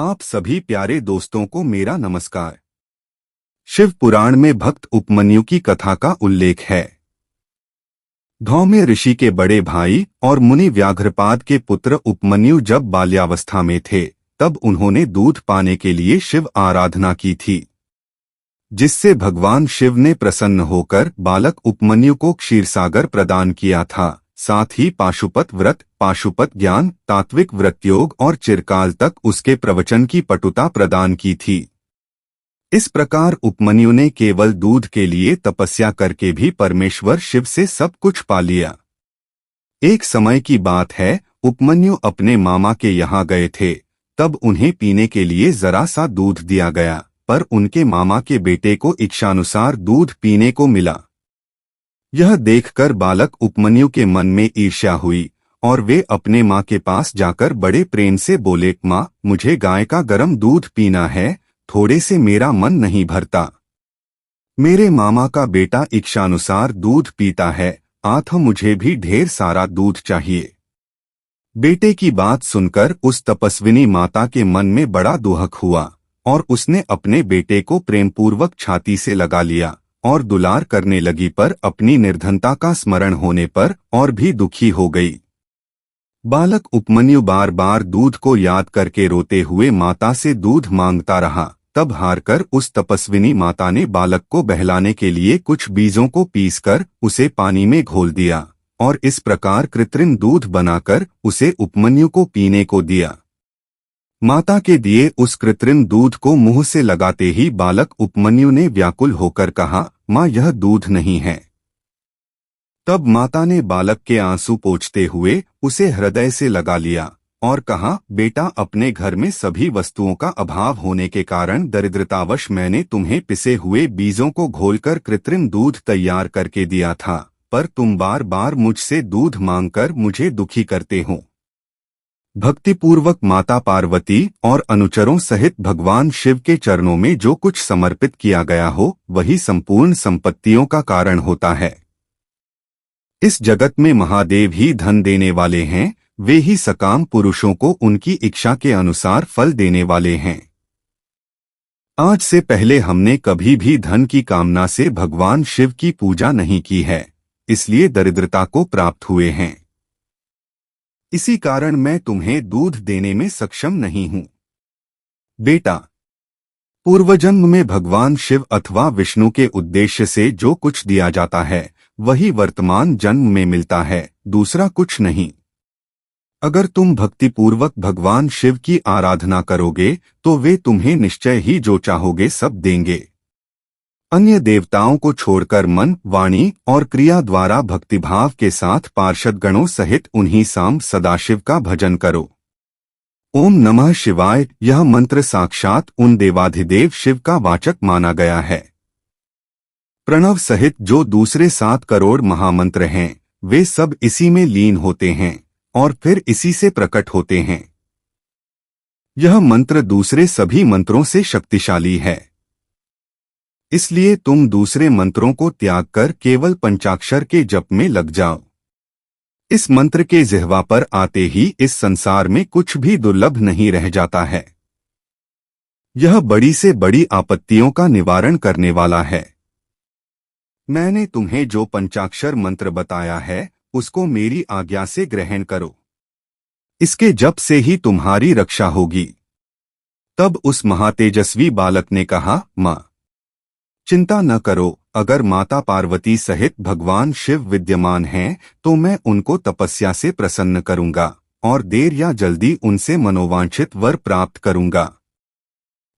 आप सभी प्यारे दोस्तों को मेरा नमस्कार। शिव पुराण में भक्त उपमन्यु की कथा का उल्लेख है। धौम्य ऋषि के बड़े भाई और मुनि व्याघ्रपाद के पुत्र उपमन्यु जब बाल्यावस्था में थे तब उन्होंने दूध पाने के लिए शिव आराधना की थी, जिससे भगवान शिव ने प्रसन्न होकर बालक उपमन्यु को क्षीरसागर प्रदान किया था। साथ ही पाशुपत व्रत, पाशुपत ज्ञान, तात्विक व्रतयोग और चिरकाल तक उसके प्रवचन की पटुता प्रदान की थी। इस प्रकार उपमन्यु ने केवल दूध के लिए तपस्या करके भी परमेश्वर शिव से सब कुछ पा लिया। एक समय की बात है, उपमन्यु अपने मामा के यहाँ गए थे। तब उन्हें पीने के लिए जरा सा दूध दिया गया, पर उनके मामा के बेटे को इच्छानुसार दूध पीने को मिला। यह देखकर बालक उपमन्यु के मन में ईर्ष्या हुई और वे अपने माँ के पास जाकर बड़े प्रेम से बोले, माँ, मुझे गाय का गर्म दूध पीना है, थोड़े से मेरा मन नहीं भरता। मेरे मामा का बेटा इच्छानुसार दूध पीता है, आठ मुझे भी ढेर सारा दूध चाहिए। बेटे की बात सुनकर उस तपस्विनी माता के मन में बड़ा दुहक हुआ और उसने अपने बेटे को प्रेमपूर्वक छाती से लगा लिया और दुलार करने लगी, पर अपनी निर्धनता का स्मरण होने पर और भी दुखी हो गई। बालक उपमन्यु बार बार दूध को याद करके रोते हुए माता से दूध मांगता रहा। तब हारकर उस तपस्विनी माता ने बालक को बहलाने के लिए कुछ बीजों को पीसकर उसे पानी में घोल दिया और इस प्रकार कृत्रिम दूध बनाकर उसे उपमन्यु को पीने को दिया। माता के दिए उस कृत्रिम दूध को मुंह से लगाते ही बालक उपमन्यु ने व्याकुल होकर कहा, माँ, यह दूध नहीं है। तब माता ने बालक के आंसू पोंछते हुए उसे हृदय से लगा लिया और कहा, बेटा, अपने घर में सभी वस्तुओं का अभाव होने के कारण दरिद्रतावश मैंने तुम्हें पिसे हुए बीजों को घोलकर कृत्रिम दूध तैयार करके दिया था, पर तुम बार बार मुझसे दूध मांगकर मुझे दुखी करते हो। भक्तिपूर्वक माता पार्वती और अनुचरों सहित भगवान शिव के चरणों में जो कुछ समर्पित किया गया हो वही संपूर्ण संपत्तियों का कारण होता है। इस जगत में महादेव ही धन देने वाले हैं, वे ही सकाम पुरुषों को उनकी इच्छा के अनुसार फल देने वाले हैं। आज से पहले हमने कभी भी धन की कामना से भगवान शिव की पूजा नहीं की है, इसलिए दरिद्रता को प्राप्त हुए हैं। इसी कारण मैं तुम्हें दूध देने में सक्षम नहीं हूं। बेटा, पूर्वजन्म में भगवान शिव अथवा विष्णु के उद्देश्य से जो कुछ दिया जाता है वही वर्तमान जन्म में मिलता है, दूसरा कुछ नहीं। अगर तुम भक्तिपूर्वक भगवान शिव की आराधना करोगे तो वे तुम्हें निश्चय ही जो चाहोगे सब देंगे। अन्य देवताओं को छोड़कर मन, वाणी और क्रिया द्वारा भक्तिभाव के साथ पार्षद गणों सहित उन्हीं साम सदाशिव का भजन करो। ओम नमः शिवाय, यह मंत्र साक्षात उन देवाधिदेव शिव का वाचक माना गया है। प्रणव सहित जो दूसरे 7 करोड़ महामंत्र हैं वे सब इसी में लीन होते हैं और फिर इसी से प्रकट होते हैं। यह मंत्र दूसरे सभी मंत्रों से शक्तिशाली है, इसलिए तुम दूसरे मंत्रों को त्याग कर केवल पंचाक्षर के जप में लग जाओ। इस मंत्र के जिह्वा पर आते ही इस संसार में कुछ भी दुर्लभ नहीं रह जाता है। यह बड़ी से बड़ी आपत्तियों का निवारण करने वाला है। मैंने तुम्हें जो पंचाक्षर मंत्र बताया है उसको मेरी आज्ञा से ग्रहण करो, इसके जप से ही तुम्हारी रक्षा होगी। तब उस महातेजस्वी बालक ने कहा, माँ, चिंता न करो, अगर माता पार्वती सहित भगवान शिव विद्यमान हैं तो मैं उनको तपस्या से प्रसन्न करूंगा और देर या जल्दी उनसे मनोवांछित वर प्राप्त करूंगा।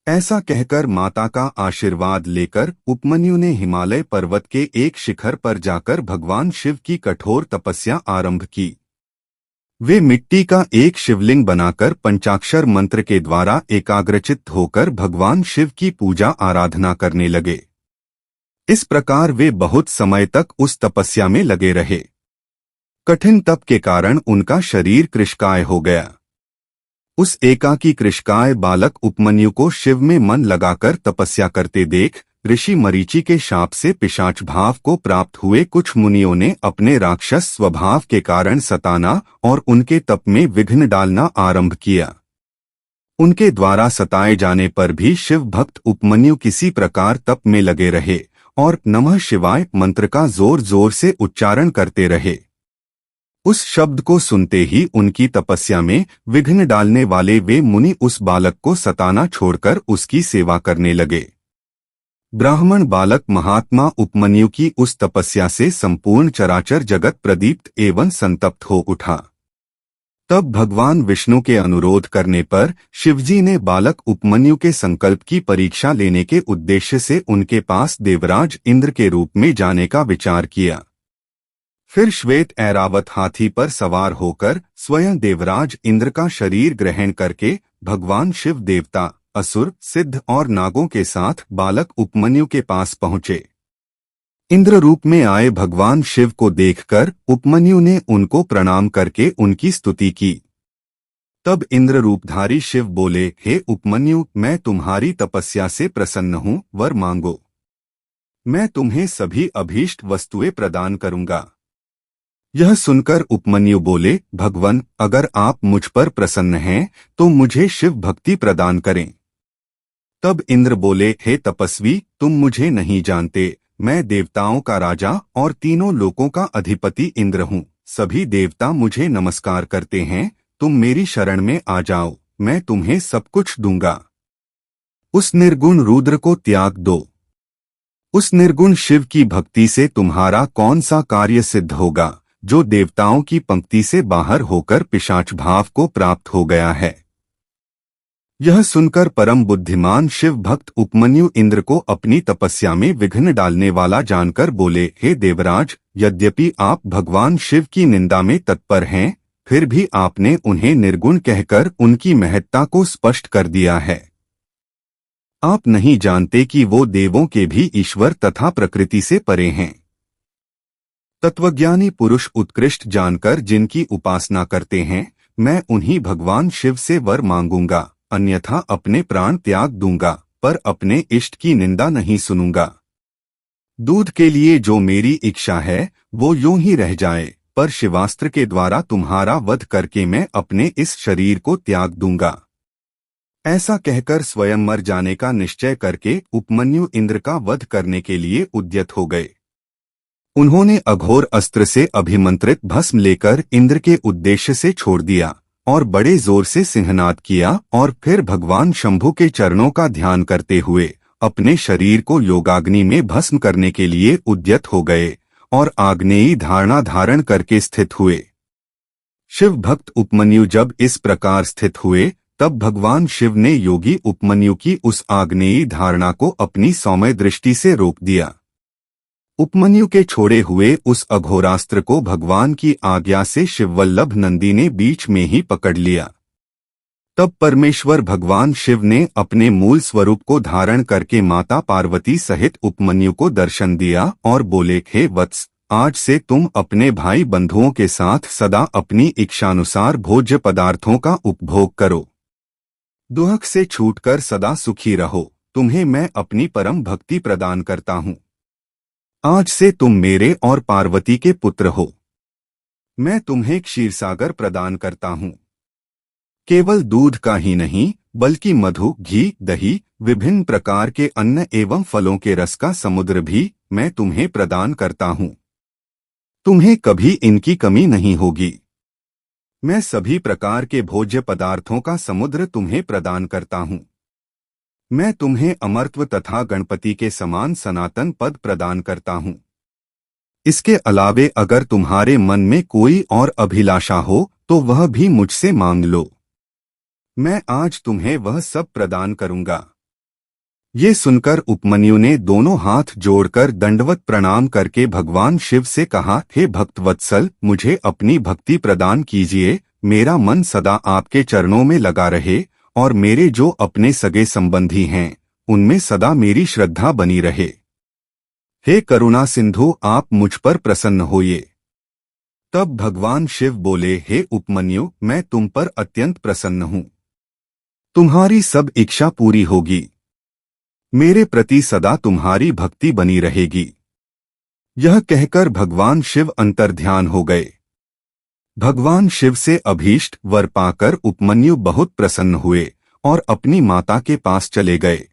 ऐसा कहकर माता का आशीर्वाद लेकर उपमन्यु ने हिमालय पर्वत के एक शिखर पर जाकर भगवान शिव की कठोर तपस्या आरंभ की। वे मिट्टी का एक शिवलिंग बनाकर पंचाक्षर मंत्र के द्वारा एकाग्रचित्त होकर भगवान शिव की पूजा आराधना करने लगे। इस प्रकार वे बहुत समय तक उस तपस्या में लगे रहे। कठिन तप के कारण उनका शरीर कृशकाय हो गया। उस एकाकी कृशकाय बालक उपमन्यु को शिव में मन लगाकर तपस्या करते देख ऋषि मरीचि के शाप से पिशाच भाव को प्राप्त हुए कुछ मुनियों ने अपने राक्षस स्वभाव के कारण सताना और उनके तप में विघ्न डालना आरंभ किया। उनके द्वारा सताए जाने पर भी शिव भक्त उपमन्यु किसी प्रकार तप में लगे रहे और नमः शिवाय मंत्र का जोर जोर से उच्चारण करते रहे। उस शब्द को सुनते ही उनकी तपस्या में विघ्न डालने वाले वे मुनि उस बालक को सताना छोड़कर उसकी सेवा करने लगे। ब्राह्मण बालक महात्मा उपमन्यु की उस तपस्या से संपूर्ण चराचर जगत प्रदीप्त एवं संतप्त हो उठा। तब भगवान विष्णु के अनुरोध करने पर शिवजी ने बालक उपमन्यु के संकल्प की परीक्षा लेने के उद्देश्य से उनके पास देवराज इंद्र के रूप में जाने का विचार किया। फिर श्वेत ऐरावत हाथी पर सवार होकर स्वयं देवराज इंद्र का शरीर ग्रहण करके भगवान शिव देवता, असुर, सिद्ध और नागों के साथ बालक उपमन्यु के पास पहुंचे। इंद्र रूप में आए भगवान शिव को देखकर उपमन्यु ने उनको प्रणाम करके उनकी स्तुति की। तब इंद्र रूपधारी शिव बोले, हे उपमन्यु, मैं तुम्हारी तपस्या से प्रसन्न हूँ, वर मांगो। मैं तुम्हें सभी अभीष्ट वस्तुएं प्रदान करूंगा। यह सुनकर उपमन्यु बोले, भगवन, अगर आप मुझ पर प्रसन्न हैं तो मुझे शिव भक्ति प्रदान करें। तब इंद्र बोले, हे तपस्वी, तुम मुझे नहीं जानते। मैं देवताओं का राजा और तीनों लोकों का अधिपति इंद्र हूँ। सभी देवता मुझे नमस्कार करते हैं। तुम मेरी शरण में आ जाओ, मैं तुम्हें सब कुछ दूंगा। उस निर्गुण रुद्र को त्याग दो। उस निर्गुण शिव की भक्ति से तुम्हारा कौन सा कार्य सिद्ध होगा, जो देवताओं की पंक्ति से बाहर होकर पिशाच भाव को प्राप्त हो गया है। यह सुनकर परम बुद्धिमान शिव भक्त उपमन्यु इंद्र को अपनी तपस्या में विघ्न डालने वाला जानकर बोले, हे देवराज, यद्यपि आप भगवान शिव की निंदा में तत्पर हैं, फिर भी आपने उन्हें निर्गुण कहकर उनकी महत्ता को स्पष्ट कर दिया है। आप नहीं जानते कि वो देवों के भी ईश्वर तथा प्रकृति से परे हैं। तत्वज्ञानी पुरुष उत्कृष्ट जानकर जिनकी उपासना करते हैं, मैं उन्हीं भगवान शिव से वर मांगूंगा, अन्यथा अपने प्राण त्याग दूंगा, पर अपने इष्ट की निंदा नहीं सुनूंगा। दूध के लिए जो मेरी इच्छा है वो यूं ही रह जाए, पर शिवास्त्र के द्वारा तुम्हारा वध करके मैं अपने इस शरीर को त्याग दूंगा। ऐसा कहकर स्वयं मर जाने का निश्चय करके उपमन्यु इंद्र का वध करने के लिए उद्यत हो गए। उन्होंने अघोर अस्त्र से अभिमंत्रित भस्म लेकर इंद्र के उद्देश्य से छोड़ दिया और बड़े जोर से सिंहनाद किया और फिर भगवान शंभु के चरणों का ध्यान करते हुए अपने शरीर को योगाग्नि में भस्म करने के लिए उद्यत हो गए और आग्नेयी धारणा धारण करके स्थित हुए। शिव भक्त उपमन्यु जब इस प्रकार स्थित हुए, तब भगवान शिव ने योगी उपमन्यु की उस आग्नेयी धारणा को अपनी सौम्य दृष्टि से रोक दिया। उपमन्यु के छोड़े हुए उस अघोरास्त्र को भगवान की आज्ञा से शिववल्लभ नंदी ने बीच में ही पकड़ लिया। तब परमेश्वर भगवान शिव ने अपने मूल स्वरूप को धारण करके माता पार्वती सहित उपमन्यु को दर्शन दिया और बोले, हे वत्स, आज से तुम अपने भाई बंधुओं के साथ सदा अपनी इच्छानुसार भोज्य पदार्थों का उपभोग करो। दुख से छूटकर सदा सुखी रहो। तुम्हें मैं अपनी परम भक्ति प्रदान करता हूँ। आज से तुम मेरे और पार्वती के पुत्र हो। मैं तुम्हें क्षीरसागर प्रदान करता हूँ। केवल दूध का ही नहीं, बल्कि मधु, घी, दही, विभिन्न प्रकार के अन्न एवं फलों के रस का समुद्र भी मैं तुम्हें प्रदान करता हूँ। तुम्हें कभी इनकी कमी नहीं होगी। मैं सभी प्रकार के भोज्य पदार्थों का समुद्र तुम्हें प्रदान करता हूँ। मैं तुम्हें अमरत्व तथा गणपति के समान सनातन पद प्रदान करता हूँ। इसके अलावे अगर तुम्हारे मन में कोई और अभिलाषा हो तो वह भी मुझसे मांग लो। मैं आज तुम्हें वह सब प्रदान करूंगा। ये सुनकर उपमन्यु ने दोनों हाथ जोड़कर दंडवत प्रणाम करके भगवान शिव से कहा, हे भक्तवत्सल, मुझे अपनी भक्ति प्रदान कीजिए। मेरा मन सदा आपके चरणों में लगा रहे और मेरे जो अपने सगे संबंधी हैं उनमें सदा मेरी श्रद्धा बनी रहे। हे करुणा सिंधु, आप मुझ पर प्रसन्न होइए। तब भगवान शिव बोले, हे उपमन्यु, मैं तुम पर अत्यंत प्रसन्न हूँ। तुम्हारी सब इच्छा पूरी होगी। मेरे प्रति सदा तुम्हारी भक्ति बनी रहेगी। यह कहकर भगवान शिव अंतर्ध्यान हो गए। भगवान शिव से अभीष्ट वर पाकर उपमन्यु बहुत प्रसन्न हुए और अपनी माता के पास चले गए।